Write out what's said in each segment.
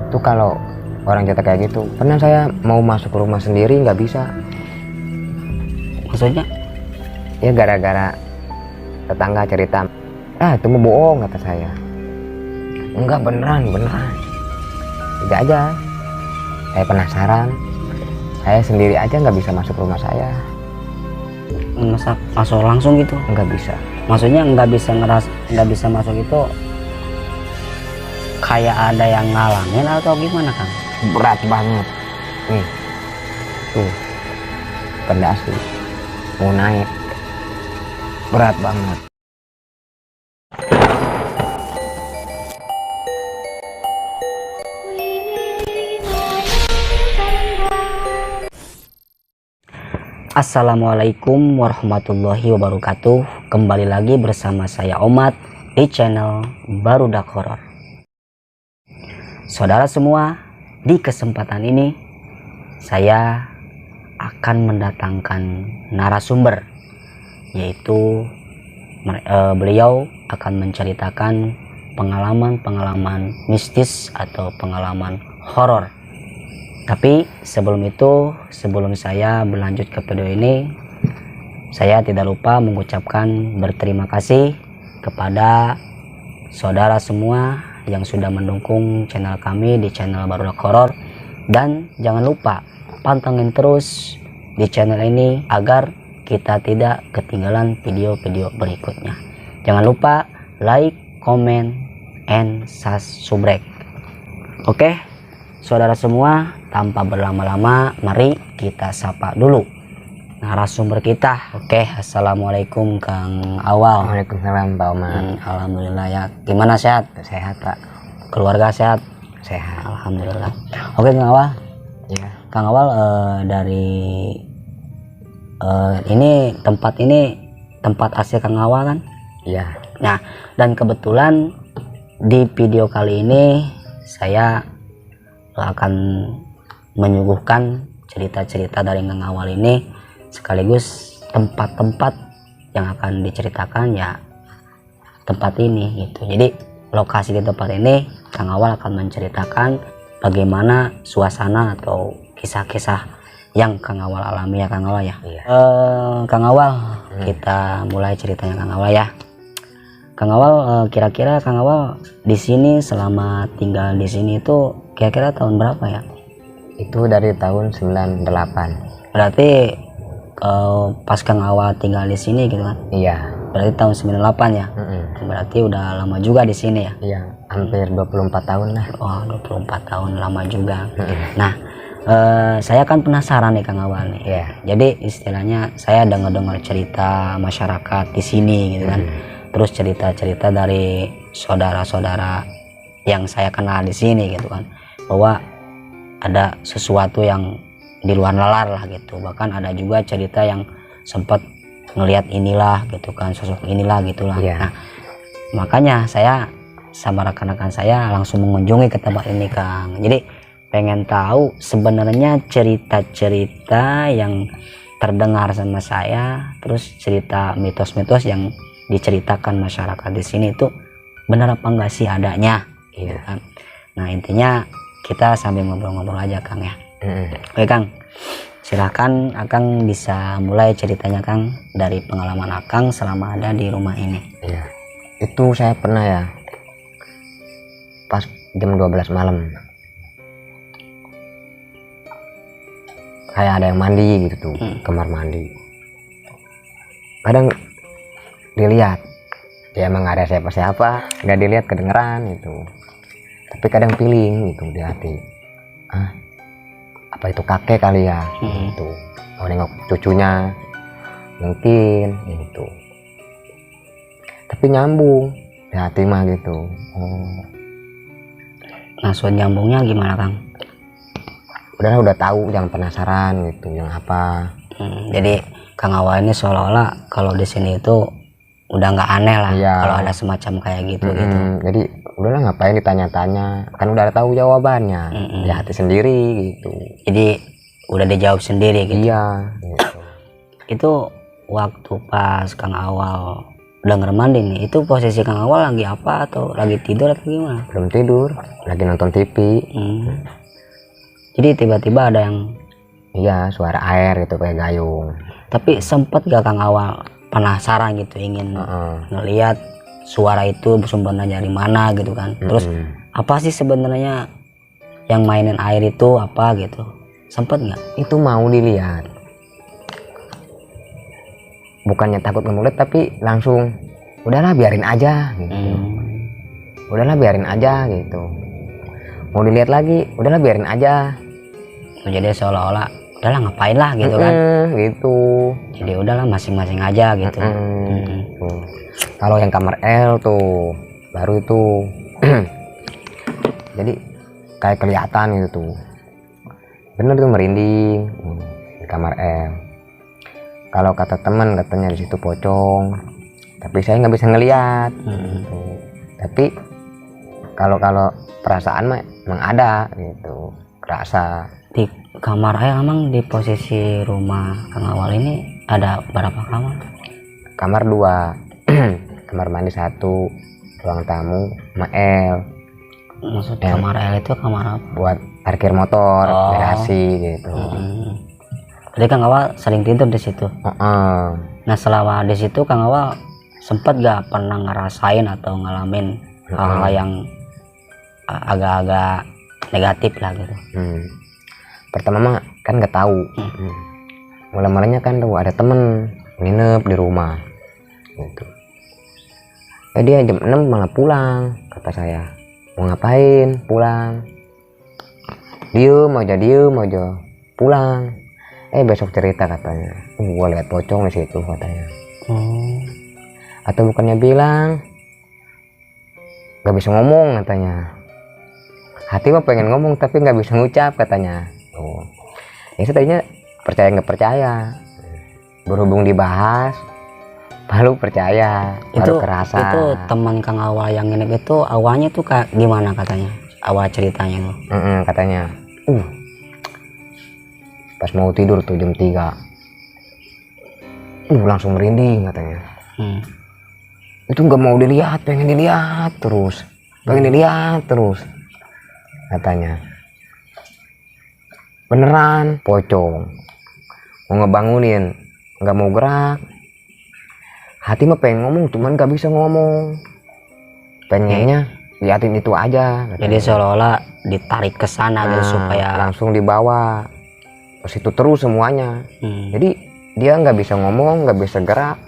Tuh kalau orang cerita kayak gitu, pernah saya mau masuk ke rumah sendiri nggak bisa. Maksudnya? Ya gara-gara tetangga cerita, itu mau bohong kata saya. Enggak, beneran. Tidak aja. Saya penasaran. Saya sendiri aja nggak bisa masuk rumah saya. Masuk langsung gitu? Nggak bisa. Maksudnya nggak bisa masuk itu kayak ada yang ngalangin atau gimana Kang? Berat banget. Nih, tuh pendasi mau naik, berat banget. Assalamualaikum warahmatullahi wabarakatuh. Kembali lagi bersama saya Omat di channel Barudak Horor. Saudara semua, di kesempatan ini saya akan mendatangkan narasumber, yaitu beliau akan menceritakan pengalaman-pengalaman mistis atau pengalaman horor. Tapi sebelum itu, sebelum saya berlanjut ke video ini, saya tidak lupa mengucapkan berterima kasih kepada saudara semua yang sudah mendukung channel kami di channel Barudak Horor. Dan jangan lupa pantengin terus di channel ini agar kita tidak ketinggalan video-video berikutnya. Jangan lupa like, comment, and subscribe. Oke, saudara semua, tanpa berlama-lama, mari kita sapa dulu narasumber kita. Oke, assalamualaikum Kang Awal. Waalaikumsalam Pak Omar. Alhamdulillah ya. Gimana, sehat? Sehat Pak. Keluarga sehat? Sehat. Alhamdulillah. Oke Kang Awal. Ya. Kang Awal, dari ini tempat asli Kang Awal kan? Iya. Nah, dan kebetulan di video kali ini saya akan menyuguhkan cerita-cerita dari Kang Awal ini, sekaligus tempat-tempat yang akan diceritakan ya tempat ini gitu. Jadi lokasi di tempat ini Kang Awal akan menceritakan bagaimana suasana atau kisah-kisah yang Kang Awal alami ya Kang Awal ya. Iya. Kang Awal, kita mulai ceritanya Kang Awal ya. Kang Awal, kira-kira Kang Awal di sini selama tinggal di sini itu kira-kira tahun berapa ya? Itu dari tahun 98. Berarti pas Kang Awal tinggal di sini gitu kan? Iya. Berarti tahun 98 ya? Berarti udah lama juga di sini ya? Iya, hampir 24 tahun lah. Oh, 24 tahun, lama juga. Nah, saya kan penasaran nih Kang Awal nih. Iya. Jadi istilahnya saya dengar cerita masyarakat di sini gitu kan. Terus cerita-cerita dari saudara-saudara yang saya kenal di sini gitu kan, bahwa ada sesuatu yang di luar nalar lah gitu. Bahkan ada juga cerita yang sempat ngelihat inilah gitu kan, sosok inilah gitulah. Iya. Nah, makanya saya sama rekan-rekan saya langsung mengunjungi ke tempat ini Kang. Jadi pengen tahu sebenarnya cerita-cerita yang terdengar sama saya, terus cerita mitos-mitos yang diceritakan masyarakat di sini itu benar apa enggak sih adanya gitu kan. Nah, intinya kita sambil ngobrol-ngobrol aja Kang ya. Oke Kang, silahkan Akang bisa mulai ceritanya Kang, dari pengalaman Akang selama ada di rumah ini. Iya. Itu saya pernah ya, pas jam 12 malam, kayak ada yang mandi gitu tuh, kamar mandi. Kadang dilihat, ya emang gak ada siapa-siapa, nggak dilihat kedengeran gitu. Tapi kadang feeling gitu di hati, apa itu kakek kali ya gitu. Mau nengok cucunya mungkin gitu. Tapi nyambung di hati mah gitu. Maksud nyambungnya gimana Kang? Udah tahu, yang penasaran gitu, yang apa. Jadi Kang Awal ini seolah-olah kalau di sini itu udah nggak aneh lah. Iya. Kalau ada semacam kayak gitu gitu. Jadi udahlah, ngapain ditanya-tanya, kan udah tahu jawabannya di hati sendiri gitu. Jadi udah dijawab sendiri gitu. Iya gitu. Itu waktu pas Kang Awal denger mandi nih, itu posisi Kang Awal lagi apa atau lagi tidur atau gimana? Belum tidur, lagi nonton TV. Jadi tiba-tiba ada yang, Iya, suara air gitu kayak gayung. tapi sempet gak Kang Awal penasaran gitu, ingin ngelihat suara itu sumbernya dari mana gitu kan? Terus apa sih sebenarnya yang mainin air itu apa gitu? Sempet nggak? Itu mau dilihat. Bukannya takut ngemulet, tapi langsung udahlah biarin aja gitu. Udahlah biarin aja gitu. Mau dilihat lagi, udahlah biarin aja. Jadi seolah-olah udahlah ngapain lah gitu kan? Gitu. Jadi udahlah masing-masing aja gitu. Tuh. Kalau yang kamar L tuh baru itu jadi kayak kelihatan gitu tuh, bener tuh merinding di kamar L. Kalau kata teman katanya di situ pocong, tapi saya nggak bisa ngelihat. Gitu. Tapi kalau perasaan mah emang ada gitu, kerasa. Di kamar L emang di posisi rumah Kang Awal ini ada berapa kamar? Kamar 2, kamar mandi 1, ruang tamu sama L. Maksud kamar L itu kamar apa? Buat parkir motor, garasi gitu. Jadi Kang Awal sering tidur di situ. Nah selama di situ Kang Awal sempat gak pernah ngerasain atau ngalamin hal-hal yang agak-agak negatif lah gitu? Pertama mah kan nggak tahu. Mulai-mulainya kan tuh ada temen nginep di rumah gitu. Dia jam 6 malah pulang, kata saya. Mau ngapain pulang? Diem aja pulang. Besok cerita katanya. Gua lihat pocong di situ katanya. Atau bukannya bilang nggak bisa ngomong katanya. Hati mah pengen ngomong tapi nggak bisa ngucap katanya. Ya saya tadinya percaya nggak percaya. Berhubung dibahas, baru percaya, baru kerasa. Itu teman Kang Awal yang nginep itu awalnya tuh kayak gimana katanya? Awal ceritanya tuh? Katanya, pas mau tidur tuh jam 3, langsung merinding katanya. Itu nggak mau dilihat, pengen dilihat terus katanya. Beneran pocong, mau ngebangunin, nggak mau gerak. Hati mah pengen ngomong, cuman nggak bisa ngomong. Pengennya liatin itu aja katanya. Jadi seolah-olah ditarik ke sana gitu supaya langsung dibawa ke situ terus semuanya. Jadi dia nggak bisa ngomong, nggak bisa gerak,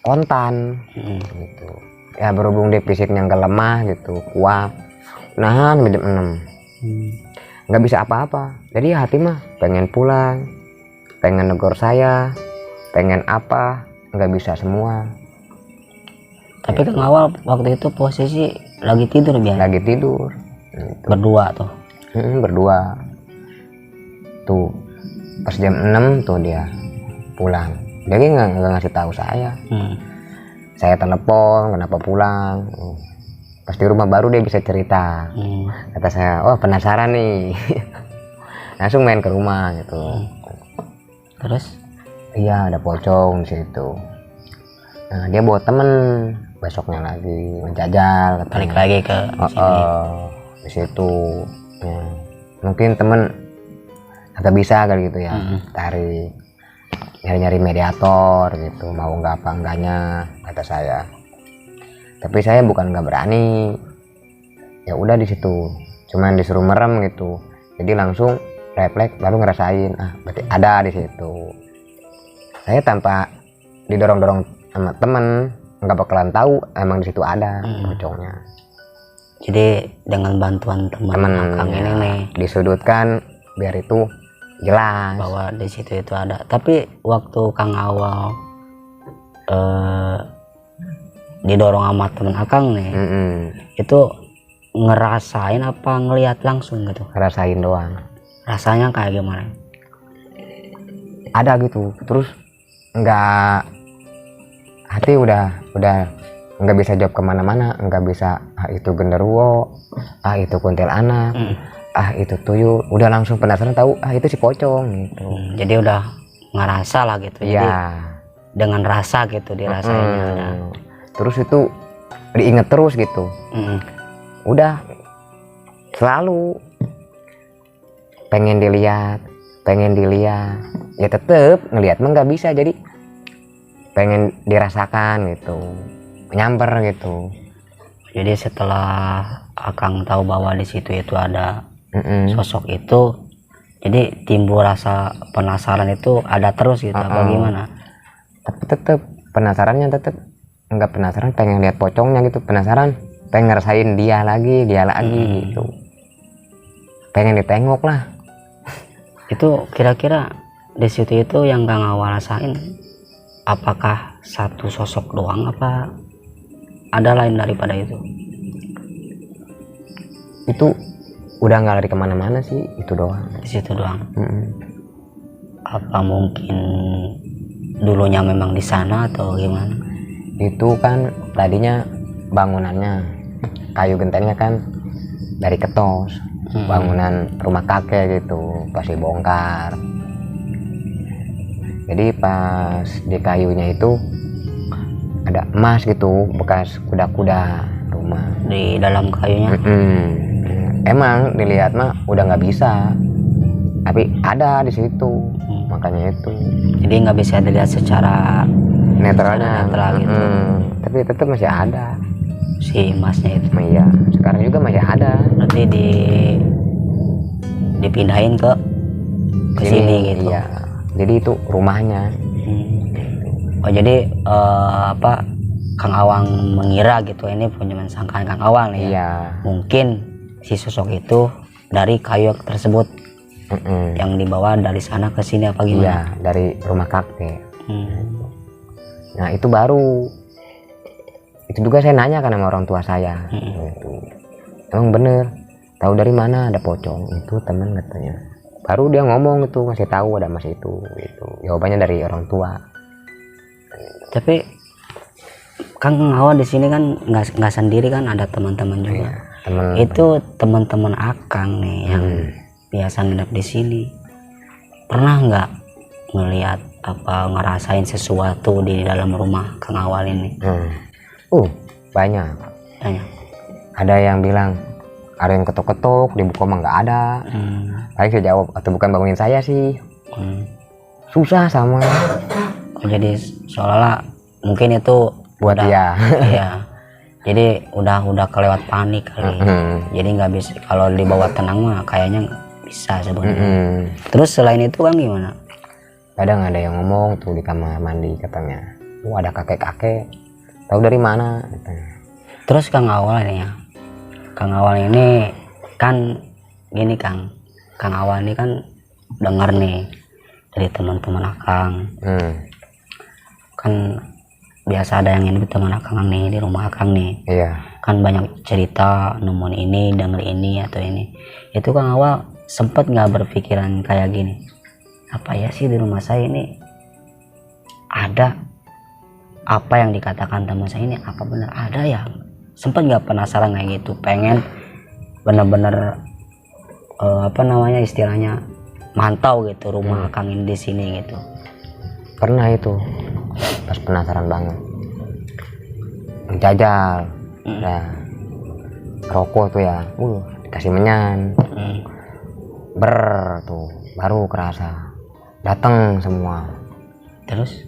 kontan gitu. Ya berhubung dia fisiknya nggak lemah gitu, kuat, nahan jam 6. Nggak bisa apa-apa. Jadi hati mah pengen pulang, pengen negor saya, pengen apa, nggak bisa semua. Tapi Kang Awal waktu itu posisi lagi tidur biar? Lagi tidur gitu. Berdua tuh? Berdua tuh. Pas jam 6 tuh dia pulang. Dia nggak ngasih tahu saya. Saya telepon kenapa pulang. Pas di rumah baru dia bisa cerita. Kata saya, oh penasaran nih. Langsung main ke rumah gitu. Terus? Iya ada pocong di situ. Nah dia bawa temen besoknya lagi menjajal. Balik lagi ke sini. Di situ. Ya. Mungkin temen agak bisa kali gitu ya. Tarik nyari-nyari mediator gitu. Mau nggak apa enggaknya kata saya. Tapi saya bukan nggak berani, ya udah di situ, cuman disuruh merem gitu, jadi langsung refleks baru ngerasain, berarti ada di situ. Saya tanpa didorong-dorong sama temen, nggak bakalan tahu emang di situ ada pocongnya. Jadi dengan bantuan teman Kang ini nih, disudutkan biar itu jelas bahwa di situ itu ada. Tapi waktu Kang Awal didorong sama temen Akang nih, itu ngerasain apa ngelihat langsung gitu? Ngerasain doang. Rasanya kayak gimana? Ada gitu, terus nggak, hati udah nggak bisa jawab kemana-mana, nggak bisa itu genderuwo, itu kuntilanak, itu tuyul, udah langsung penasaran tahu itu si pocong gitu. Jadi udah ngerasa lah gitu. Iya. dengan rasa gitu dirasainya ada. Terus itu diinget terus gitu. Udah selalu pengen dilihat ya tetep ngelihat mah nggak bisa, jadi pengen dirasakan gitu, nyamper gitu. Jadi setelah Akang tahu bahwa di situ itu ada sosok itu, jadi timbul rasa penasaran itu ada terus gitu. Bagaimana? Tapi tetep penasarannya tetep nggak penasaran pengen lihat pocongnya gitu, penasaran pengen ngerasain dia lagi gitu, pengen ditengok lah. Itu kira-kira di situ itu yang Kang Awal rasain apakah satu sosok doang apa ada lain daripada itu? Itu udah nggak lari kemana-mana sih, itu doang. Di situ doang. Apa mungkin dulunya memang di sana atau gimana? Itu kan tadinya bangunannya kayu gentengnya kan dari ketos, bangunan rumah kakek gitu, pasti bongkar. Jadi pas di kayunya itu ada emas gitu, bekas kuda-kuda rumah Di dalam kayunya? Emang dilihat mah udah nggak bisa, tapi ada di situ. Makanya itu Jadi nggak bisa dilihat secara netralnya, netral gitu. tapi tetap masih ada Si emasnya itu. iya, sekarang juga masih ada. Berarti dipindahin ke sini gitu. Iya, jadi itu rumahnya. Oh jadi Kang Awang mengira gitu ini punya sangkaan Kang Awang nih ya. Iya. Mungkin si sosok itu dari kayu tersebut yang dibawa dari sana ke sini apa gimana? Iya, dari rumah kakek. Nah itu baru, itu juga saya nanya kan sama orang tua saya. Gitu. Emang bener, tahu dari mana ada pocong? Itu teman katanya. Baru dia ngomong itu, ngasih tahu ada mas itu. Gitu. Jawabannya dari orang tua. Tapi Kang Awang di sini kan nggak sendiri kan, ada teman-teman juga. Iya, teman. Itu teman-teman Akang nih yang biasa nginep di sini. Pernah nggak ngelihat apa ngerasain sesuatu di dalam rumah Kang Awal ini? Banyak. Banyak. Ada yang bilang ada yang ketok-ketok, dibuka mah nggak ada. Paling saya jawab, atau bukan bangunin saya sih. Susah sama. Jadi seolah-olah mungkin itu buat dia. Iya. Jadi udah kelewat panik kali. Jadi nggak bisa, kalau dibawa tenang mah kayaknya bisa sebenarnya. Terus selain itu kan gimana? Kadang ada yang ngomong tuh di kamar mandi katanya, ada kakek-kakek, tahu dari mana katanya. Terus Kang Awal ini ya, Kang Awal ini kan gini Kang Awal ini kan dengar nih dari teman-teman Akang. Kan biasa ada yang ini teman Akang nih di rumah Akang nih. Iya. Kan banyak cerita nemuin ini, denger ini atau ini. Itu Kang Awal sempet nggak berpikiran kayak gini? Apa ya sih di rumah saya ini ada apa yang dikatakan teman saya ini, apa benar ada ya? Sempet nggak penasaran kayak gitu, pengen bener-bener istilahnya mantau gitu rumah Kang ini di sini gitu? Pernah itu, pas penasaran banget, jajal, rokok tuh ya, dikasih menyan, tuh baru kerasa. Datang semua. Terus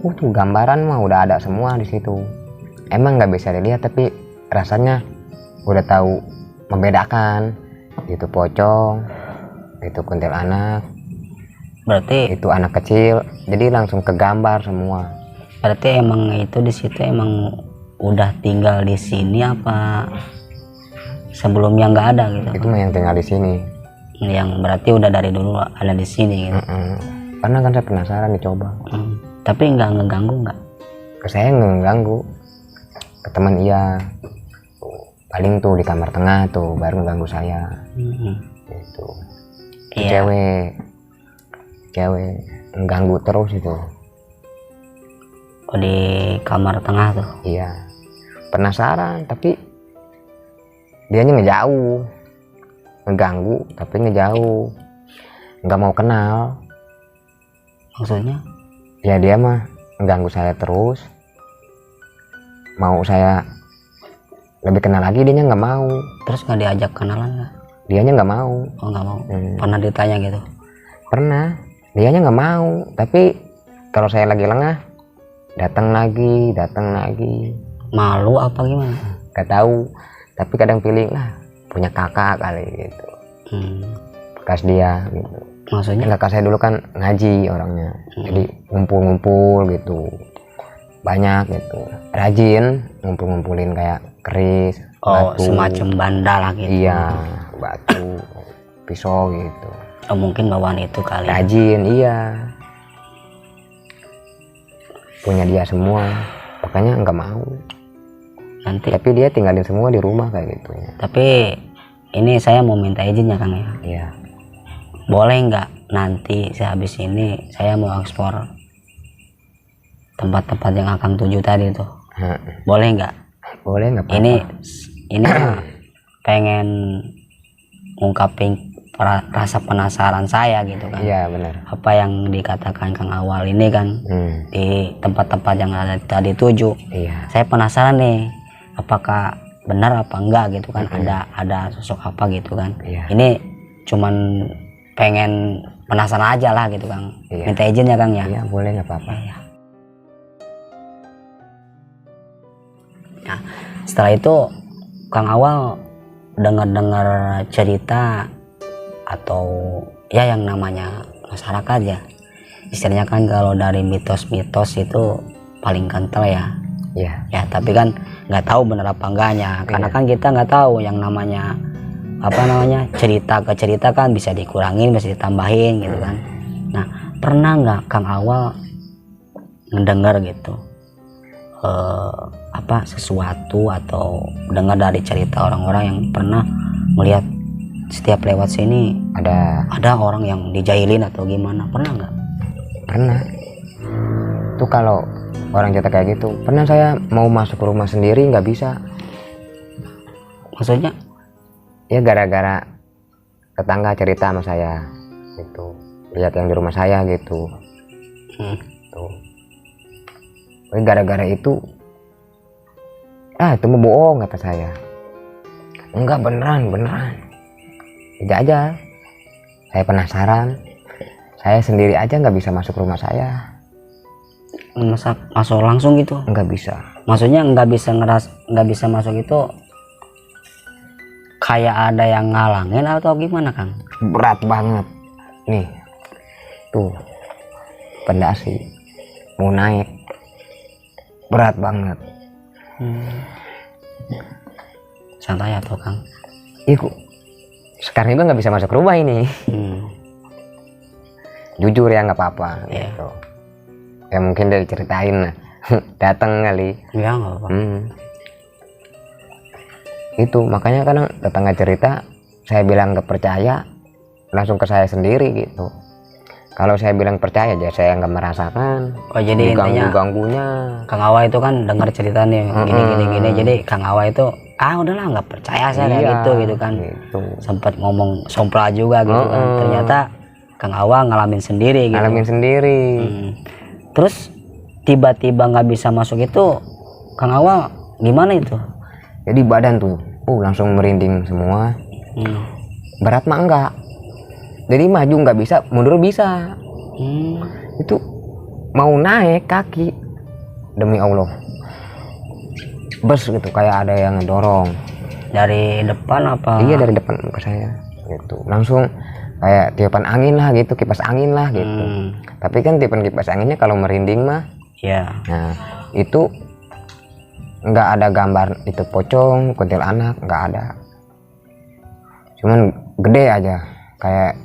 tuh gambaran mah udah ada semua di situ. Emang nggak bisa dilihat, tapi rasanya udah tahu membedakan itu pocong, itu kuntilanak, berarti itu anak kecil. Jadi langsung kegambar semua. Berarti emang itu di situ emang udah tinggal di sini apa sebelumnya nggak ada gitu? Itu mah yang tinggal di sini. Yang berarti udah dari dulu ada di sini gitu. Karena kan saya penasaran dicoba. Tapi nggak ngeganggu nggak? Ke saya nggak ngeganggu, ke teman iya. Paling tuh di kamar tengah tuh baru ngeganggu saya. Itu Iya. cewek ngeganggu terus itu. Oh, di kamar tengah tuh? Iya, penasaran tapi dianya ngejauh, ngeganggu tapi ngejauh, nggak mau kenal. Maksudnya Ya dia mah mengganggu saya terus, mau saya lebih kenal lagi, dianya nggak mau. Terus nggak diajak kenalan nggak? Dianya nggak mau. Oh nggak mau. Pernah ditanya gitu? Pernah, dianya nggak mau, tapi kalau saya lagi lengah datang lagi. Malu apa gimana? Gak tahu, tapi kadang feeling lah punya kakak kali gitu, bekas dia gitu. Maksudnya? Kakak saya dulu kan ngaji orangnya, jadi ngumpul gitu banyak gitu, rajin ngumpulin kayak keris, batu. Semacam bandal lah gitu. Iya, batu, pisau gitu. Mungkin bawaan itu kali. Rajin, iya. Punya dia semua, makanya nggak mau. Nanti. Tapi dia tinggalin semua di rumah kayak gitu ya. Tapi ini saya mau minta izin ya Kang ya. Iya. Boleh nggak nanti sehabis ini saya mau ekspor tempat-tempat yang Akang tuju tadi tuh? Boleh nggak? Boleh, nggak apa-apa. Ini pengen ngungkapin rasa penasaran saya gitu kan. Iya benar. Apa yang dikatakan Kang Awal ini kan di tempat-tempat yang ada tadi tuju. Iya. Saya penasaran nih, apakah benar apa enggak gitu kan. Ada sosok apa gitu kan. Iya. Ini cuman pengen penasaran aja lah gitu Kang. Iya. Minta izin ya Kang ya. Iya boleh, nggak apa-apa. Iya. Nah, setelah itu Kang Awal dengar cerita atau ya yang namanya masyarakat ya, istilahnya kan kalau dari mitos-mitos itu paling kental ya. Iya. Ya tapi kan nggak tahu benar apa enggaknya, karena kan kita nggak tahu yang namanya cerita ke cerita kan bisa dikurangin, bisa ditambahin gitu kan. Nah, pernah nggak Kang Awal mendengar gitu sesuatu atau dengar dari cerita orang-orang yang pernah melihat setiap lewat sini ada orang yang dijahilin atau gimana? Pernah nggak? Pernah. Tuh kalau orang cerita kayak gitu, pernah saya mau masuk ke rumah sendiri nggak bisa. Maksudnya? Ya gara-gara tetangga cerita sama saya gitu, lihat yang di rumah saya gitu. Tuh. Gara-gara itu itu mau bohong kata saya. Enggak, beneran. Tidak aja. Saya penasaran. Saya sendiri aja nggak bisa masuk rumah saya. Masuk langsung gitu? Nggak bisa. Maksudnya nggak bisa masuk itu kayak ada yang ngalangin atau gimana Kang? Berat banget. Nih, tuh pendasi mau naik, berat banget. Santai atau Kang? Iku sekarang juga nggak bisa masuk rumah ini. Jujur ya, nggak apa-apa gitu. Ya mungkin dia ceritain lah. Datang kali. Ya nggak apa-apa. Itu makanya kadang tetangga cerita, saya bilang nggak percaya, langsung ke saya sendiri gitu. Kalau saya bilang percaya aja, saya nggak merasakan. Oh jadi intinya ganggunya. Kang Awa itu kan dengar cerita nih gini. Jadi Kang Awa itu udahlah nggak percaya saya kayak gitu kan. Gitu. Sempat ngomong sompra juga gitu kan. Ternyata Kang Awa ngalamin sendiri gitu. Terus tiba-tiba nggak bisa masuk itu, Kang Awa gimana itu? Jadi badan tuh langsung merinding semua. Berat mah enggak. Jadi maju nggak bisa, mundur bisa. Itu mau naik kaki, demi Allah, bes gitu, kayak ada yang ngedorong. Dari depan apa? Iya, dari depan ke saya gitu. Langsung kayak tiupan angin lah gitu, kipas angin lah gitu. Tapi kan tiupan kipas anginnya kalau merinding mah ya. Nah itu nggak ada gambar itu pocong, kuntilanak, nggak ada. Cuman gede aja, kayak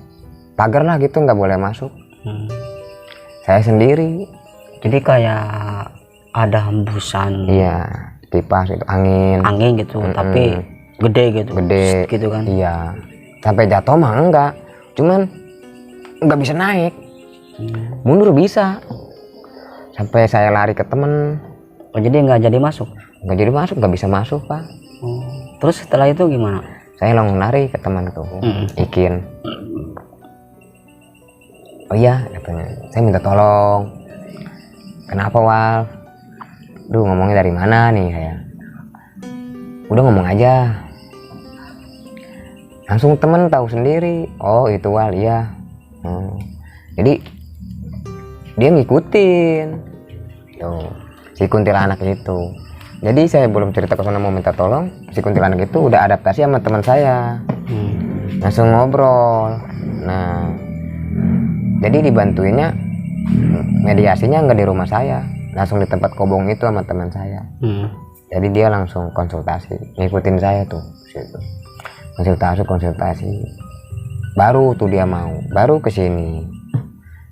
pagar lah gitu, nggak boleh masuk. Saya sendiri. Jadi kayak ada hembusan. Iya, kipas itu angin gitu. Tapi gede gitu kan. Iya, sampai jatuh mah enggak, cuman nggak bisa naik. Mundur bisa, sampai saya lari ke temen. Oh jadi nggak jadi masuk? Nggak bisa masuk Pak. Terus setelah itu gimana? Saya langsung lari ke teman tuh, Ikin. Oh iya katanya, saya minta tolong, Kenapa Wal? Duh, ngomongnya dari mana nih saya? Udah ngomong aja. Langsung temen tahu sendiri. Oh itu Wal, iya. Jadi dia ngikutin tuh si kuntilanak itu. Jadi saya belum cerita ke sana mau minta tolong, si kuntilanak itu udah adaptasi sama teman saya. Langsung ngobrol. Nah, jadi dibantuinnya mediasinya nggak di rumah saya, langsung di tempat kobong itu sama teman saya. Jadi dia langsung konsultasi, ngikutin saya tuh situ. Konsultasi. Baru tuh dia mau, baru kesini,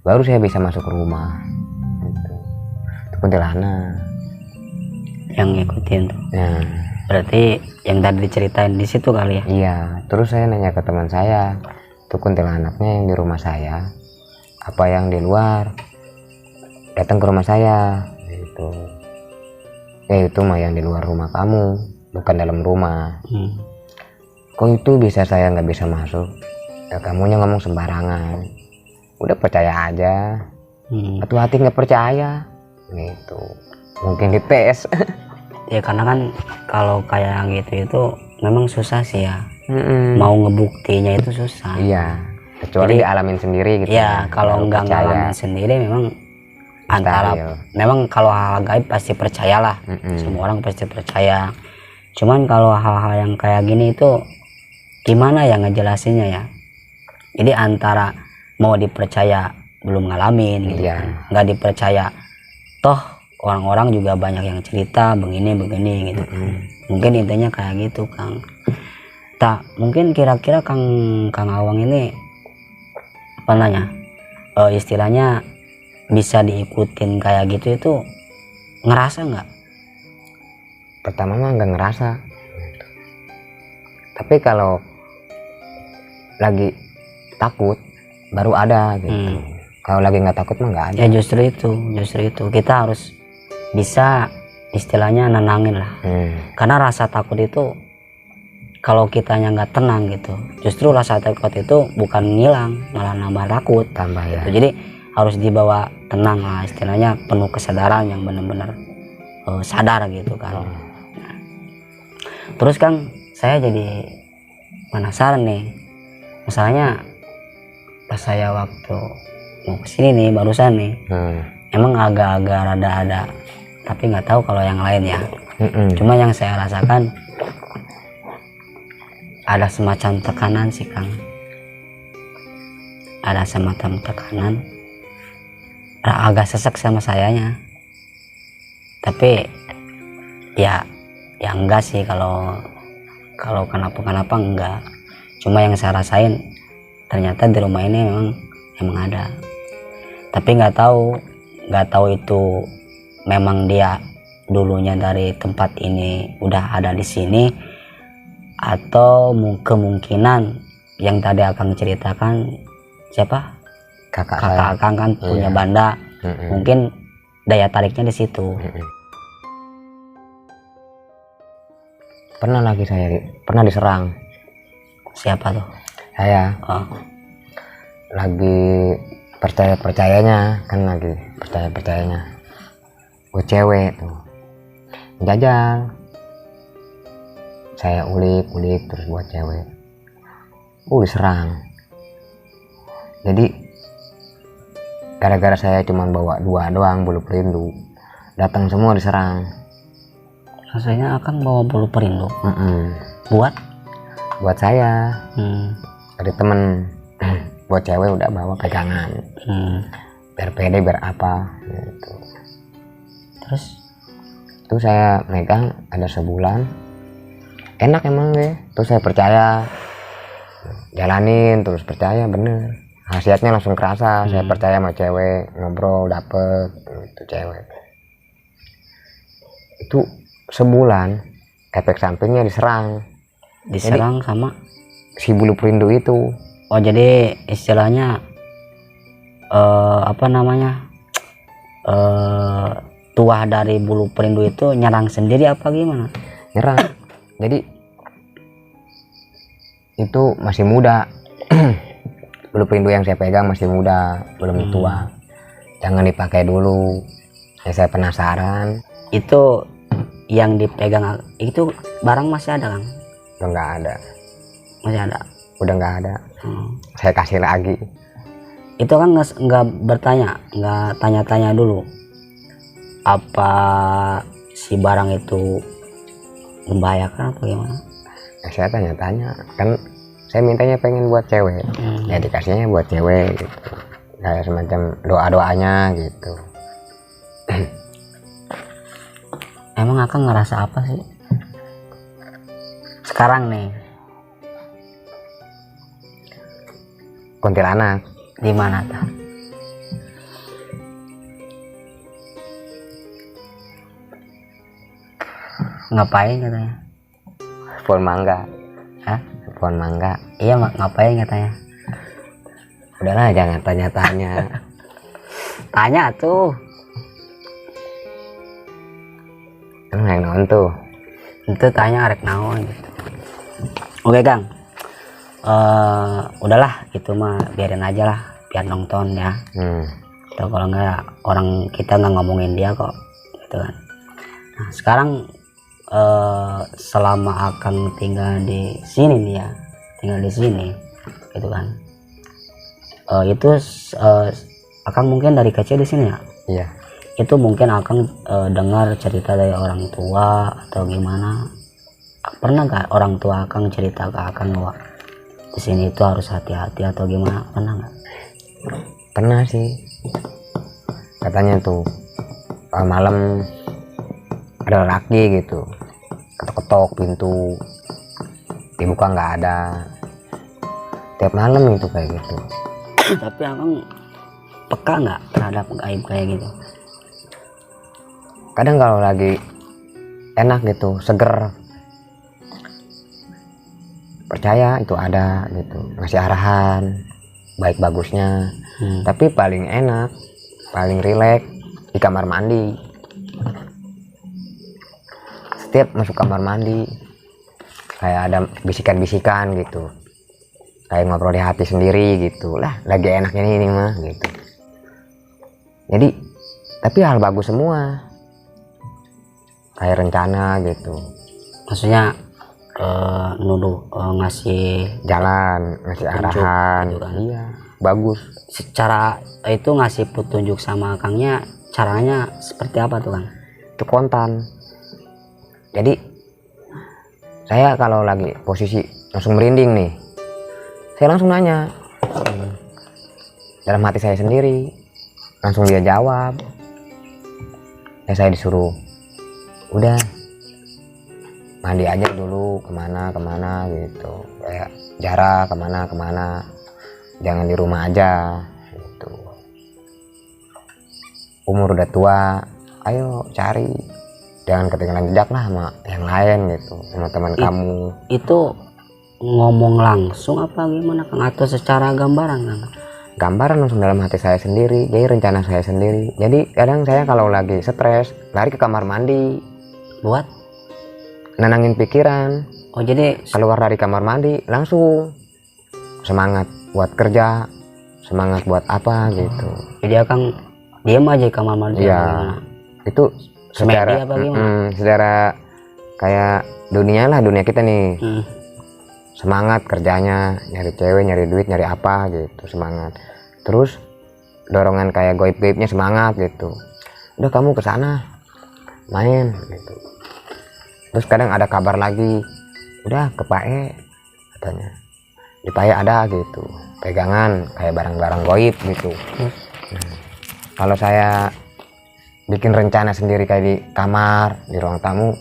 baru saya bisa masuk ke rumah. Itu kuntilanak yang ngikutin tuh. Nah, Berarti yang tadi diceritain di situ kali ya? iya. Terus saya nanya ke teman saya, tuh kuntilanaknya yang di rumah saya, apa yang di luar? Datang ke rumah saya, gitu. Ya itu mah yang di luar rumah kamu, bukan dalam rumah. Kok itu bisa saya nggak bisa masuk? Ya kamunya ngomong sembarangan. Udah percaya aja. Hati-hati nggak percaya, gitu. Mungkin dites. Ya karena kan kalau kayak gitu itu memang susah sih ya. Mau ngebuktinya itu susah. Iya. Kecuali dialamin sendiri gitu. Ya kalau nggak ngalamin sendiri memang antara memang kalau hal gaib pasti percayalah. Semua orang pasti percaya. Cuman kalau hal-hal yang kayak gini itu gimana ya ngejelasinnya ya? Jadi antara mau dipercaya belum ngalamin gitu kan. Nggak dipercaya toh orang-orang juga banyak yang cerita begini gitu. Mungkin intinya kayak gitu Kang. Tak mungkin kira-kira Kang Awang ini apa namanya istilahnya bisa diikutin kayak gitu itu ngerasa nggak? Pertama mah nggak ngerasa, tapi kalau lagi takut baru ada gitu. Kalau lagi nggak takut mah nggak ada. Ya justru itu kita harus bisa istilahnya nenangin lah. Karena rasa takut itu kalau kitanya nggak tenang gitu, justru rasa takut itu bukan ngilang, malah nambah takut Tambah ya. gitu. Jadi harus dibawa tenang lah, istilahnya penuh kesadaran yang benar-benar sadar gitu kan. Nah, terus Kang, saya jadi penasaran nih, masalahnya pas saya waktu mau kesini nih barusan nih, emang agak-agak rada ada, tapi nggak tahu kalau yang lain ya. Cuma yang saya rasakan ada semacam tekanan sih Kang, ada semacam tekanan, agak sesek sama sayanya. Tapi ya enggak sih, kalau kenapa enggak. Cuma yang saya rasain ternyata di rumah ini memang ada. Tapi nggak tahu itu memang dia dulunya dari tempat ini udah ada di sini, atau kemungkinan yang tadi Akang ceritakan siapa? Kakak Akang kan punya banda. Mungkin daya tariknya di situ. Pernah diserang. Siapa tuh? Saya. Lagi percayanya gue cewek tuh jajal, saya ulik terus buat cewek, diserang. Jadi gara-gara saya cuma bawa 2 doang bulu perindu, datang semua diserang. Rasanya akan bawa bulu perindu buat saya dari temen. Buat cewek udah bawa pegangan, biar pede biar apa gitu. Terus itu saya megang ada sebulan, enak emang deh. Terus saya percaya, jalanin terus, percaya bener, khasiatnya langsung kerasa. Saya percaya sama cewek, ngobrol dapet itu cewek. Itu sebulan efek sampingnya diserang jadi, sama si bulu perindu itu. Oh jadi istilahnya tuah dari bulu perindu itu nyerang sendiri apa gimana? Nyerang. Jadi itu masih muda. Bulu perindu yang saya pegang masih muda, belum tua. Jangan dipakai dulu. Ya saya penasaran. Itu yang dipegang itu barang masih ada Kang? Udah nggak ada. Masih ada. Udah nggak ada. Hmm. Saya kasih lagi. Itu kan nggak bertanya, nggak tanya-tanya dulu apa si barang itu membahayakan atau gimana? Ya, saya tanya-tanya, kan saya mintanya pengen buat cewek. Ya dikasihnya buat cewek gitu. Kayak semacam doa-doanya gitu. Emang Akang ngerasa apa sih sekarang nih? Kuntilanak. Di mana tuh? Ngapain katanya? Pohon mangga. Hah? Pohon mangga. Iya ngapain katanya? Udahlah jangan tanya-tanya. Tanya tuh. Kan yang naon tuh. Itu tanya arek naon gitu. Oke Kang. Udahlah itu mah biarin aja lah, biar nonton ya. Atau kalau enggak orang kita nggak ngomongin dia kok gitu kan. Nah sekarang selama Akang tinggal di sini nih ya, tinggal di sini gitu kan. Itu Akang mungkin dari kecil di sini ya. Iya. Itu mungkin Akang dengar cerita dari orang tua atau gimana. Pernah gak orang tua Akang cerita ke Akang bahwa di sini itu harus hati-hati atau gimana? Pernah nggak? Pernah sih. Katanya tuh malam ada laki gitu ketok-ketok pintu, dibuka nggak ada. Tiap malam itu kayak gitu. Tapi Akang peka nggak terhadap gaib kayak gitu? Kadang kalau lagi enak gitu, seger, percaya itu ada gitu, ngasih arahan baik bagusnya. Tapi paling enak, paling rileks di kamar mandi. Setiap masuk kamar mandi kayak ada bisikan-bisikan gitu, kayak ngobrol di hati sendiri gitu lah, lagi enaknya ini mah gitu. Jadi tapi hal bagus semua, kayak rencana gitu. Maksudnya ngasih Jalan, ngasih petunjuk arahan gitu kan. Iya, bagus. Secara itu ngasih petunjuk sama Akangnya, caranya seperti apa tuh Kang? Itu kontan. Jadi saya kalau lagi posisi langsung merinding nih, saya langsung nanya dalam hati saya sendiri, langsung dia jawab. Ya saya disuruh udah mandi aja dulu, kemana gitu, kayak jarak kemana, jangan di rumah aja gitu. Umur udah tua, ayo cari, jangan ketinggalan jejak lah sama yang lain gitu, sama teman kamu. Itu ngomong langsung apa gimana Kang, atau secara gambaran Kang? Gambaran langsung dalam hati saya sendiri, jadi rencana saya sendiri. Jadi kadang saya kalau lagi stres lari ke kamar mandi Buat? nenangin pikiran. Oh jadi Keluar dari kamar mandi langsung semangat buat kerja, semangat buat apa gitu. jadi Akang diam aja di kamar mandi? Iya, itu secara secara kayak dunia kita nih. Semangat kerjanya, nyari cewek, nyari duit, nyari apa gitu, semangat. Terus dorongan kayak goib-goibnya semangat gitu. Udah kamu ke sana main gitu. Terus kadang ada kabar lagi, udah ke Pae katanya. Di Pae ada gitu, pegangan kayak barang-barang goib gitu. Kalau saya bikin rencana sendiri kayak di kamar, di ruang tamu,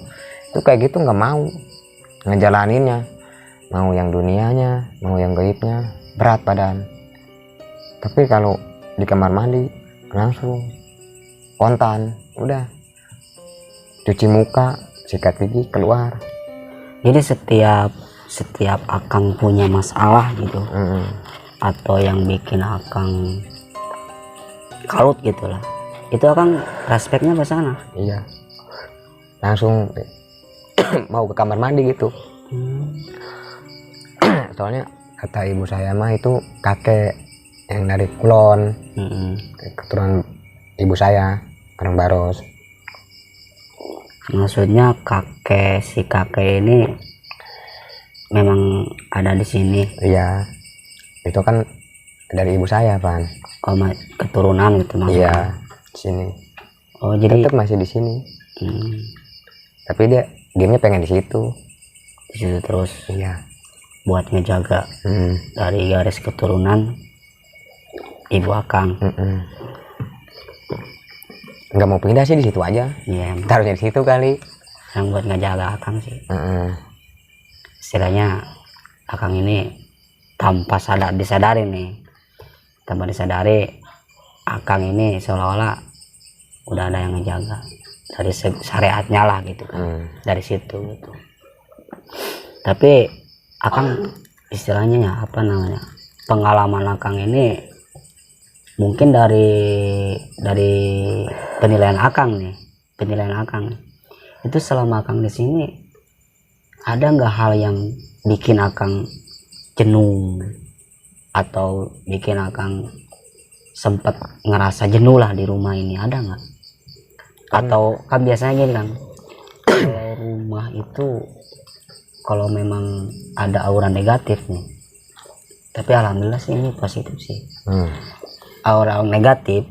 itu kayak gitu nggak mau ngejalaninnya. Mau yang dunianya, mau yang gaibnya, berat badan. Tapi kalau di kamar mandi langsung kontan, udah cuci muka, sikat gigi, keluar. Jadi setiap Akang punya masalah gitu, atau yang bikin Akang kalut gitulah, itu Akang respeknya ke sana. Iya, langsung mau ke kamar mandi gitu. Soalnya kata ibu saya mah itu kakek yang dari Kulon, keturunan ibu saya orang Baros. Maksudnya si kakek ini memang ada di sini. Iya, itu kan dari ibu saya, Pan. Oh, keturunan gitu maksudnya. Iya, di sini. Oh, jadi Tetap masih di sini. hmm, Tapi dianya pengen di situ. di situ terus Iya. buat ngejaga dari garis keturunan ibu Akang. Nggak mau pindah sih, di situ aja. Iya, Taruhnya di situ kali. yang buat ngejaga Akang sih. Istilahnya Akang ini tanpa disadari nih, tanpa disadari Akang ini seolah-olah udah ada yang ngejaga dari syariatnya lah gitu kan. Dari situ gitu. Tapi Akang istilahnya ya apa namanya, pengalaman Akang ini mungkin dari penilaian Akang itu selama Akang di sini ada nggak hal yang bikin Akang jenuh atau bikin Akang sempat ngerasa jenuh lah di rumah ini, ada nggak? Atau kan biasanya gini kan, kalau rumah itu kalau memang ada aura negatif nih, tapi alhamdulillah sih ini positif sih. Aura negatif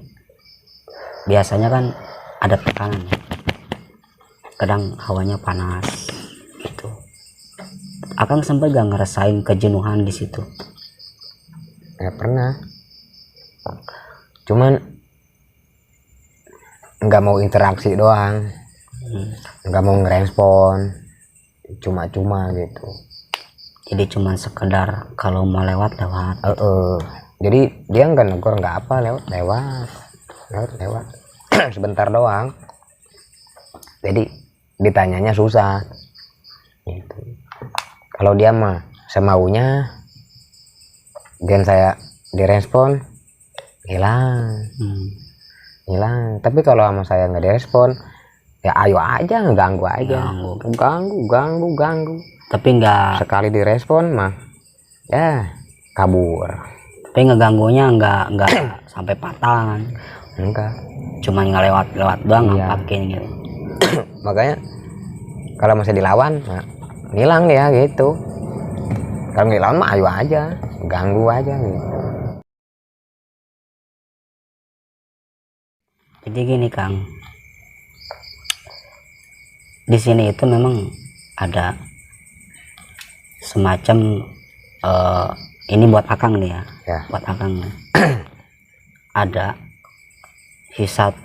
biasanya kan ada tekanan ya, kadang hawanya panas gitu. Akang sampai gak ngerasain kejenuhan di situ? Nggak pernah, cuman nggak mau interaksi doang, nggak mau ngerespon, cuma-cuma gitu. Jadi cuman sekedar kalau mau lewat. Jadi dia nggak negor, nggak apa, lewat sebentar doang. Jadi ditanyanya susah gitu. Kalau dia mah semaunya, dan saya direspon hilang. Tapi kalau sama saya nggak direspon, ya ayo aja, ngeganggu aja, ganggu. Tapi nggak, Sekali direspon mah ya kabur. tapi ngeganggunya nggak sampai patahan, Enggak. cuman nggak lewat doang, Iya. ngapakin gitu. Makanya kalau masih dilawan, nah, hilang dia gitu. Kalau nggak dilawan mah ayo aja, ganggu aja gitu. Jadi gini Kang, di sini itu memang ada semacam ini buat Akang nih ya, buat Akang ada hisap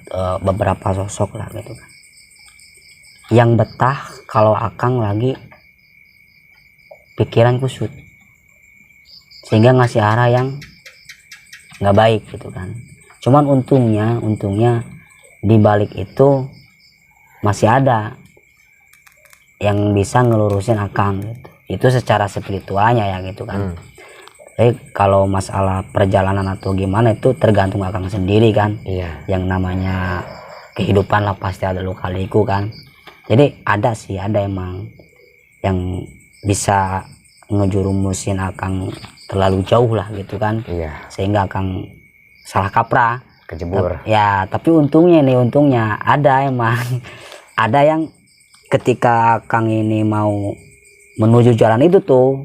beberapa sosok lah gitu kan, yang betah kalau Akang lagi pikiran kusut, sehingga ngasih arah yang nggak baik gitu kan. Cuman untungnya di balik itu masih ada yang bisa ngelurusin Akang gitu. Itu secara spiritualnya ya gitu kan. Kalau masalah perjalanan atau gimana itu tergantung Akang sendiri kan. Iya. Yang namanya kehidupan lah pasti ada luka-liku kan. Jadi ada emang yang bisa ngejurumusin Akang terlalu jauh lah gitu kan. Iya. Sehingga Akang salah kaprah, Kejebur. ya. Tapi untungnya ada emang ada yang ketika Akang ini mau menuju jalan itu tuh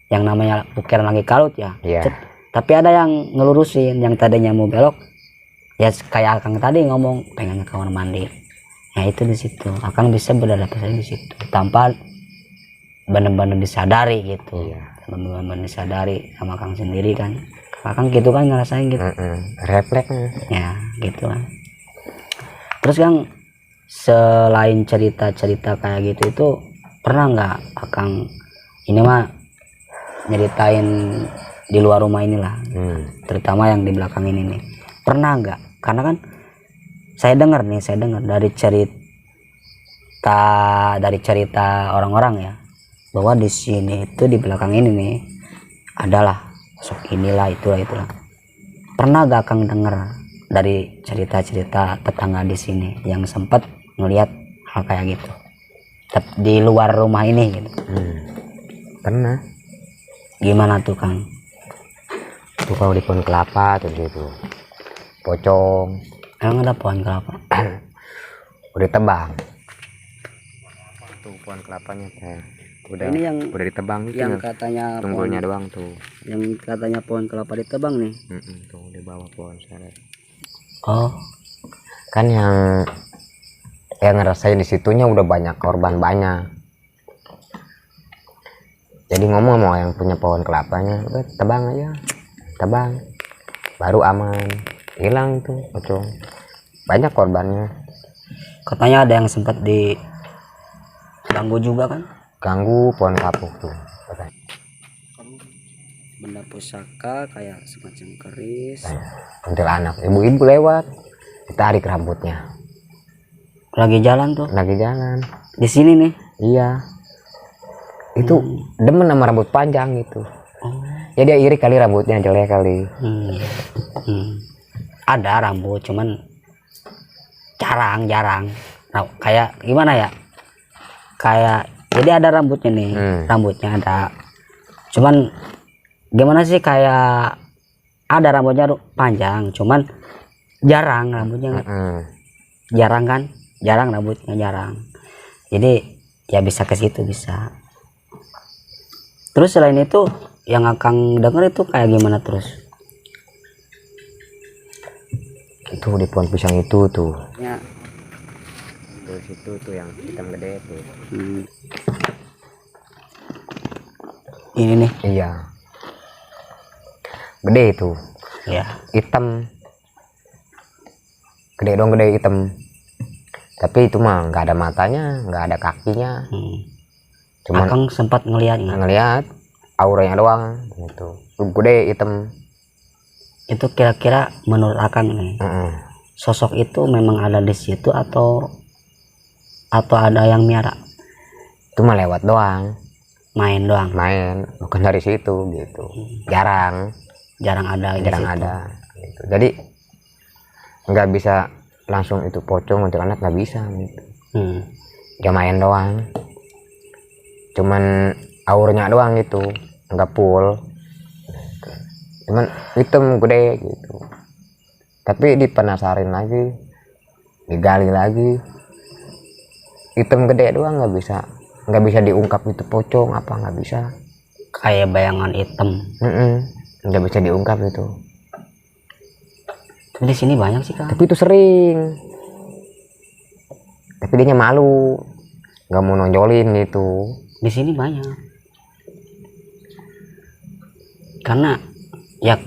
yang namanya pikiran lagi kalut ya. Iya. Tapi ada yang ngelurusin, yang tadinya mau belok ya kayak Akang tadi ngomong pengen ke kamar mandi. Ya itu di situ Akang bisa beradaptasi di situ tanpa benar-benar disadari gitu. Iya. Benar-benar disadari sama Akang sendiri kan. Akang gitu kan ngerasain gitu. Refleksnya. Ya gitu kan. Terus Kang, selain cerita-cerita kayak gitu itu pernah nggak Akang ini mah nyeritain di luar rumah inilah, terutama yang di belakang ini nih, pernah nggak? Karena kan saya dengar dari cerita orang-orang ya, bahwa di sini itu di belakang ini nih adalah sosok inilah itulah. Pernah gak Kang dengar dari cerita-cerita tetangga di sini yang sempat ngelihat hal kayak gitu di luar rumah ini gitu? Pernah. Gimana tuh Kang? Tuh kalau di pohon kelapa tuh gitu, pocong. Emang ada pohon kelapa? udah ditebang. Tuh pohon kelapanya udah Ini yang udah ditebang, yang tinggal katanya tunggulnya doang tuh. yang katanya pohon kelapa ditebang nih. Tuh di bawah pohon seret. Oh, Kan yang ngerasain di situnya udah banyak korban banyak. Jadi ngomong sama yang punya pohon kelapanya, udah tebang aja, tebang, baru aman, hilang tuh pocong. Banyak korbannya. katanya ada yang sempat diganggu juga kan? Ganggu pohon kapuk tuh. Benda pusaka kayak semacam keris. Kuntilanak, ibu-ibu lewat, ditarik rambutnya. Lagi jalan tuh. Lagi jalan. Di sini nih. Iya. Itu demen sama rambut panjang itu. Oh. Ya dia iri kali rambutnya jelek kali. Ada rambut cuman jarang. Nah, kayak gimana ya? Kayak jadi ada rambutnya nih. Rambutnya ada. Cuman gimana sih, kayak ada rambutnya panjang, cuman jarang rambutnya. Jarang kan? Jarang rambutnya, jarang. Jadi ya bisa ke situ bisa. Terus selain itu yang Akang denger itu kayak gimana terus? Itu di pohon pisang itu tuh. Ya. Tuh situ tuh yang hitam gede tuh. Ini nih. Iya. Gede itu. Ya. Hitam. Gede dong, gede hitam. Tapi itu mah nggak ada matanya, nggak ada kakinya. Cuman Akang sempat ngelihat auranya doang gitu. Gede hitam. itu. Kira-kira menurut Akang nih, sosok itu memang ada di situ atau ada yang miara? Itu mah lewat doang, Main doang. main, bukan dari situ gitu. Jarang ada di situ. gitu. Jadi nggak bisa langsung itu pocong kuntilanak, nggak bisa gitu. Dia main doang, cuman aurnya doang gitu, nggak full, cuman hitam gede gitu. Tapi dipenasarin lagi, digali lagi, hitam gede doang, nggak bisa diungkap itu pocong apa, nggak bisa. Kayak bayangan hitam. Nggak bisa diungkap itu. Tapi di sini banyak sih, Kang. Tapi itu sering, tapi dia malu, nggak mau nonjolin gitu. Di sini banyak. Karena ya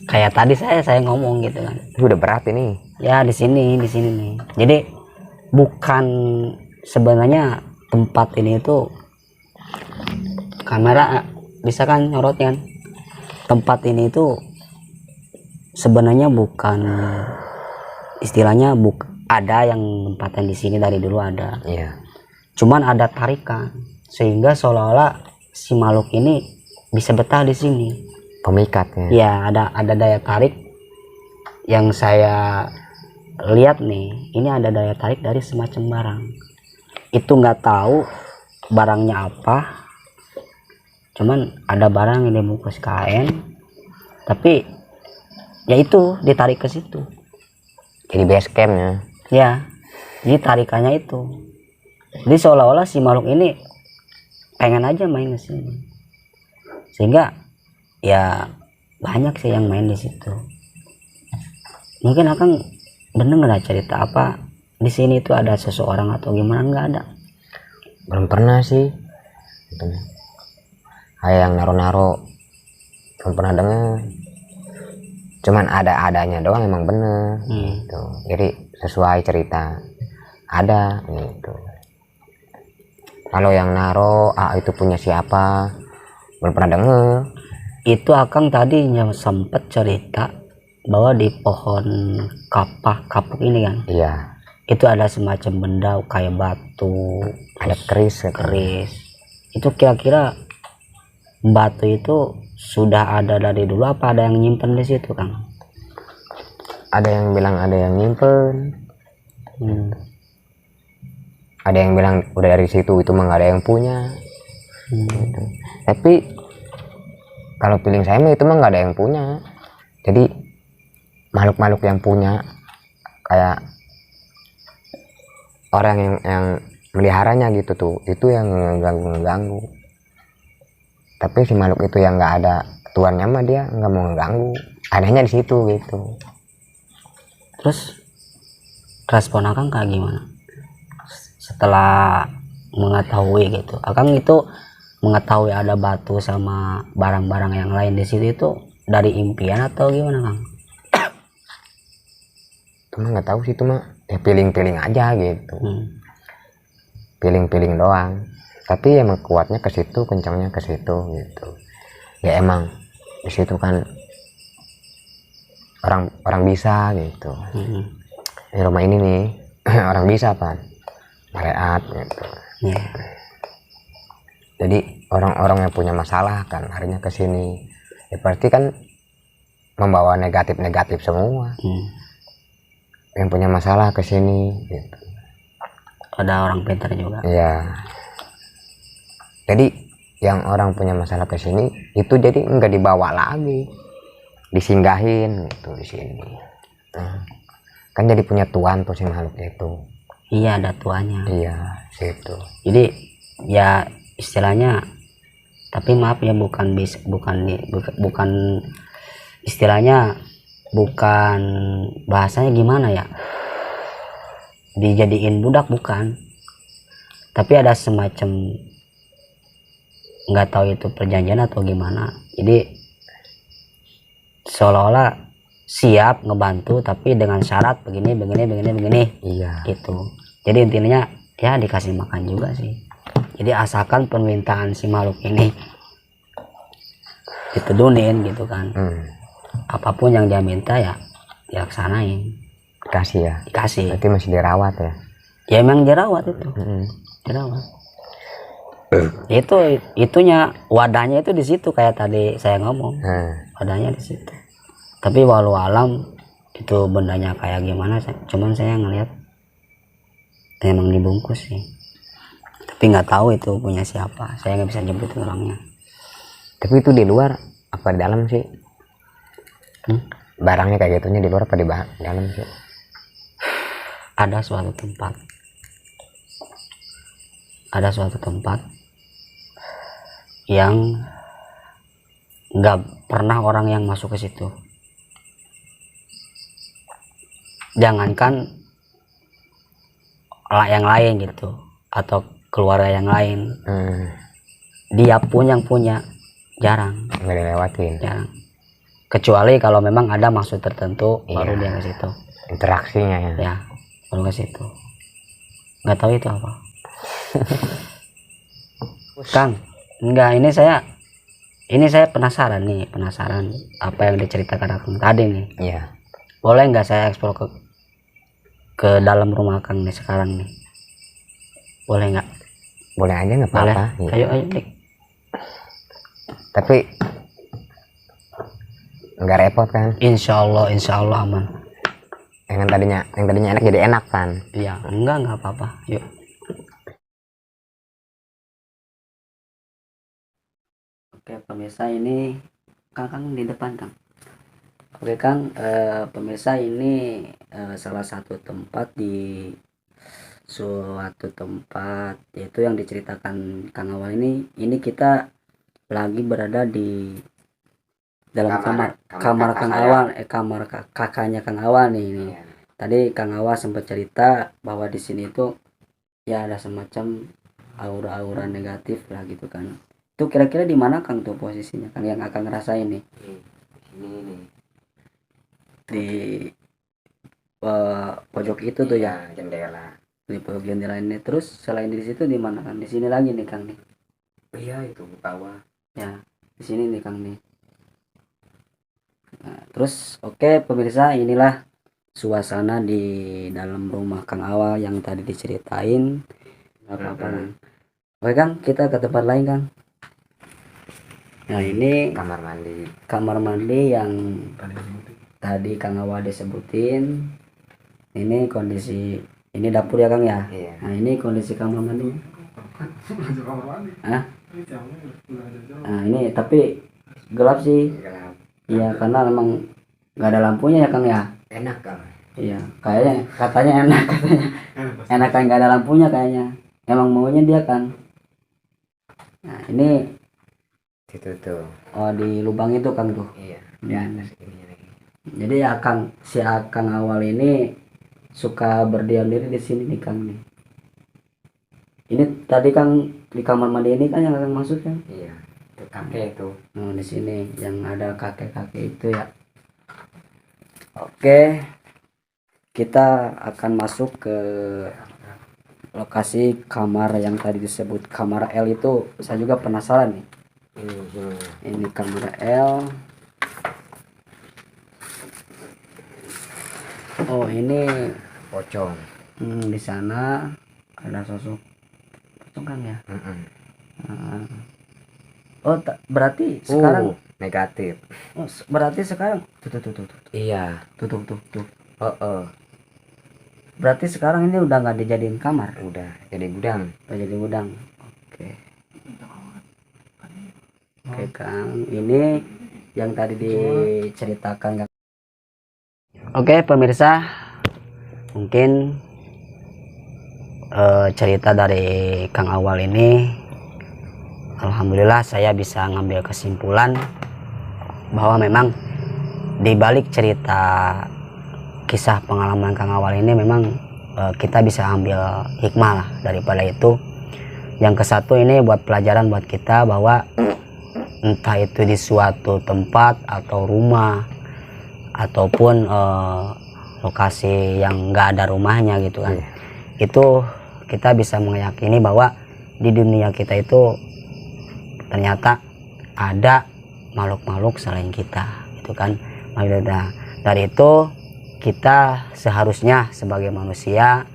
kayak tadi saya ngomong gitu kan. Itu udah berat ini. Ya di sini nih. Jadi bukan sebenarnya tempat ini itu kamera bisa kan nyorotnya kan. Tempat ini itu sebenarnya bukan, istilahnya ada yang nempatin di sini dari dulu ada. Iya. Cuman ada tarikan sehingga seolah-olah si makhluk ini bisa betah di sini. Pemikatnya. Ya ada daya tarik yang saya lihat nih. Ini ada daya tarik dari semacam barang. Itu nggak tahu barangnya apa. Cuman ada barang yang dibungkus kain. Tapi ya itu ditarik ke situ. Jadi base campnya. Ya, jadi tarikannya itu. Jadi seolah-olah si makhluk ini pengen aja main ke sini. Sehingga ya banyak sih yang main di situ. Mungkin Akang bener nggak cerita apa di sini itu ada seseorang atau gimana? Nggak ada. Belum pernah sih. Gitu. Kayak yang naro-naro belum pernah dengar. Cuman ada-adanya doang emang bener. Gitu. Jadi sesuai cerita ada gitu. Kalau yang naro itu punya siapa, belum pernah denger. Itu Akang tadi yang sempet cerita bahwa di pohon kapuk ini kan, Iya, itu ada semacam benda kayak batu, ada keris. Itu kira-kira batu itu sudah ada dari dulu apa ada yang nyimpen di situ, Kang? Ada yang bilang ada yang nyimpen. Ada yang bilang udah dari situ, itu mah nggak ada yang punya. Gitu. Tapi kalau feeling saya mah itu mah nggak ada yang punya. Jadi makhluk-makhluk yang punya, kayak orang yang meliharanya gitu tuh, itu yang ngeganggu. Tapi si makhluk itu yang nggak ada tuannya mah dia nggak mau ngeganggu. Anehnya di situ gitu. Terus respon Akang kayak gimana setelah mengetahui gitu? Akang itu mengetahui ada batu sama barang-barang yang lain di situ itu dari impian atau gimana, Kang? Cuma nggak tahu sih, itu mah ya feeling aja gitu. Feeling doang. Tapi emang kuatnya ke situ, kencangnya ke situ gitu. Ya emang di situ kan orang bisa gitu. Di rumah ini nih orang bisa kan, maleat gitu. Jadi orang-orang yang punya masalah kan harinya ke sini, ya berarti kan membawa negatif semua. Yang punya masalah ke sini gitu. Ada orang pintar juga. Iya. Jadi yang orang punya masalah ke sini itu jadi enggak dibawa lagi, disinggahin gitu di sini. Kan jadi punya tuan tuh si makhluk itu. Iya, ada tuanya. Iya, situ. Jadi ya istilahnya, tapi maaf ya, bukan istilahnya, bukan bahasanya gimana ya, dijadiin budak bukan, tapi ada semacam, nggak tahu itu perjanjian atau gimana. Jadi seolah-olah siap ngebantu tapi dengan syarat begini. Iya. Gitu. Jadi intinya ya dikasih makan juga sih. Jadi asalkan permintaan si makhluk ini ditedunin gitu kan. Apapun yang dia minta ya dilaksanain. Dikasih. Berarti masih dirawat ya? Ya emang dirawat itu. Dirawat. Itunya wadahnya itu di situ kayak tadi saya ngomong. Wadahnya di situ. Tapi walau alam itu bendanya kayak gimana, cuman saya ngelihat emang dibungkus sih. Tapi nggak tahu itu punya siapa. Saya nggak bisa nyebutin orangnya. Tapi itu di luar apa di dalam sih? Barangnya kayak gitunya di luar apa di dalam sih? Ada suatu tempat yang nggak pernah orang yang masuk ke situ. Jangankan yang lain gitu atau keluarga yang lain, dia pun yang punya jarang, nggak dilewatin. jarang. Kecuali kalau memang ada maksud tertentu, baru dia ke situ. Interaksinya ya. Ya, baru ke situ. Nggak tahu itu apa. Kang, enggak, ini saya penasaran apa yang diceritakan Kang tadi nih. Iya. Boleh nggak saya eksplor ke dalam rumah Kang nih sekarang nih? Boleh nggak? Boleh aja, nggak apa-apa. Ayo Dik. Tapi nggak repot kan? Insya Allah aman. Yang tadinya enak jadi enak kan? Iya, nggak apa-apa. Yuk. Oke pemirsa, ini Kang di depan Kang. Oke Kang, pemirsa, ini salah satu tempat di suatu tempat yaitu yang diceritakan Kang Awal ini kita lagi berada di dalam kamar Kang Awal, kamar kakaknya Kang Awal nih. Ini. Tadi Kang Awal sempat cerita bahwa di sini itu ya ada semacam aura-aura negatif lah gitu kan. Itu kira-kira di mana Kang tuh posisinya Kang yang akan ngerasain nih? Ini Di pojok itu tuh ya, jendela. di pojok jendela ini. Terus selain di situ di mana Kang? Di sini lagi nih Kang nih. Iya, itu bawah. Ya, di sini nih Kang nih. Nah, terus oke pemirsa, inilah suasana di dalam rumah Kang Awal yang tadi diceritain. Nggak apa-apa Kang. Oke Kang, kita ke tempat lain Kang. Nah ini kamar mandi yang tadi Kang Awal disebutin. Ini kondisi, ini dapur ya Kang ya. Nah ini kondisi kamar mandi. Nah ini tapi gelap sih. Iya, karena memang nggak ada lampunya ya Kang ya. Enak Kang. Iya, kayaknya katanya enak katanya. Enak kan nggak ada lampunya kayaknya. Emang maunya dia kan. Nah, ini Situ tuh. oh di lubang itu Kang tuh. Iya, di atas ini lagi. Jadi si Akang awal ini suka berdiam diri di sini nih Kang nih. Ini tadi Kang di kamar mandi ini kan yang Akang masuk kan? Iya, itu kakek itu. Oh, di sini yang ada kakek-kakek itu ya. Oke. Kita akan masuk ke lokasi kamar yang tadi disebut kamar L itu. Saya juga penasaran nih. Ini kamar L. Oh, ini Pocong. di sana ada sosok pocong kan ya. Nah. Oh, berarti sekarang Negatif. oh, berarti sekarang tuh. Iya. Tuh. Oh. Berarti sekarang ini udah nggak dijadiin kamar, Udah jadi gudang. udah jadi gudang. Oke Kang, ini yang tadi diceritakan. Oke pemirsa, mungkin cerita dari Kang Awal ini, alhamdulillah saya bisa ngambil kesimpulan bahwa memang di balik cerita kisah pengalaman Kang Awal ini memang kita bisa ambil hikmah lah daripada itu. Yang kesatu ini buat pelajaran buat kita bahwa entah itu di suatu tempat atau rumah ataupun lokasi yang nggak ada rumahnya gitu kan, itu kita bisa meyakini bahwa di dunia kita itu ternyata ada makhluk-makhluk selain kita gitu kan. Nah, dari itu kita seharusnya sebagai manusia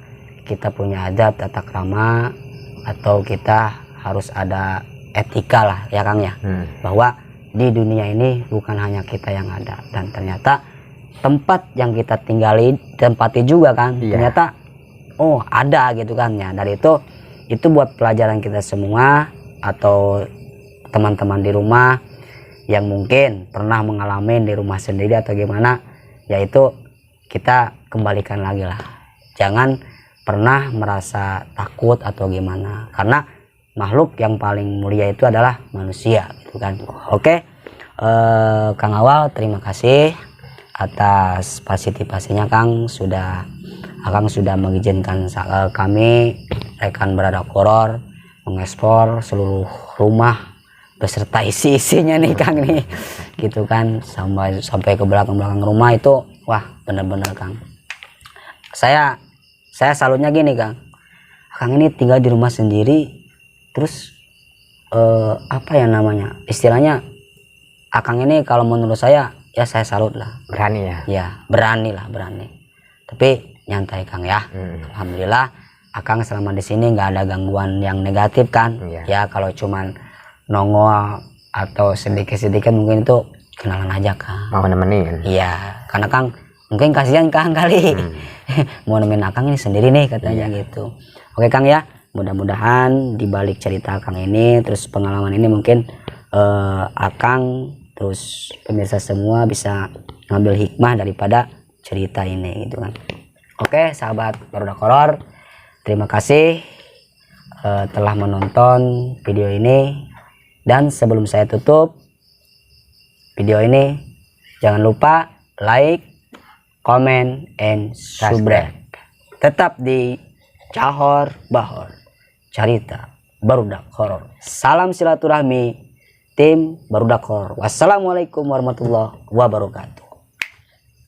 kita punya adab tata krama, atau kita harus ada etika lah ya Kang ya, bahwa di dunia ini bukan hanya kita yang ada, dan ternyata tempat yang kita tempati juga kan, ternyata oh ada gitu kan ya. Dari itu buat pelajaran kita semua atau teman-teman di rumah yang mungkin pernah mengalami di rumah sendiri atau gimana, yaitu kita kembalikan lagi lah, jangan pernah merasa takut atau gimana, karena makhluk yang paling mulia itu adalah manusia gitu kan. Oke, Kang Awal terima kasih atas partisipasinya Akang sudah mengizinkan kami rekan Baradak Horor mengekspor seluruh rumah beserta isinya nih Kang nih gitu kan, sampai ke belakang rumah itu. Wah bener-bener Kang, saya salutnya gini Kang ini tinggal di rumah sendiri, terus apa ya namanya istilahnya, Akang ini kalau menurut saya ya saya salut lah, Berani ya. Ya berani, tapi nyantai Kang ya. Alhamdulillah Akang selama di sini nggak ada gangguan yang negatif kan. Ya kalau cuman nongol atau sedikit mungkin itu kenalan aja Kang, Mau nemenin. iya karena Kang mungkin kasihan Kang kali mau nemenin Akang ini sendiri nih katanya gitu. Oke Kang ya, mudah-mudahan dibalik cerita Akang ini terus pengalaman ini mungkin Akang terus pemirsa semua bisa ngambil hikmah daripada cerita ini gitu kan. Oke sahabat Baradak Horor, terima kasih telah menonton video ini, dan sebelum saya tutup video ini jangan lupa like, comment, and subscribe. Tetap di Cahor Bahor, Carita Barudak Horor. Salam silaturahmi tim Barudak Horor. Wassalamualaikum warahmatullahi wabarakatuh.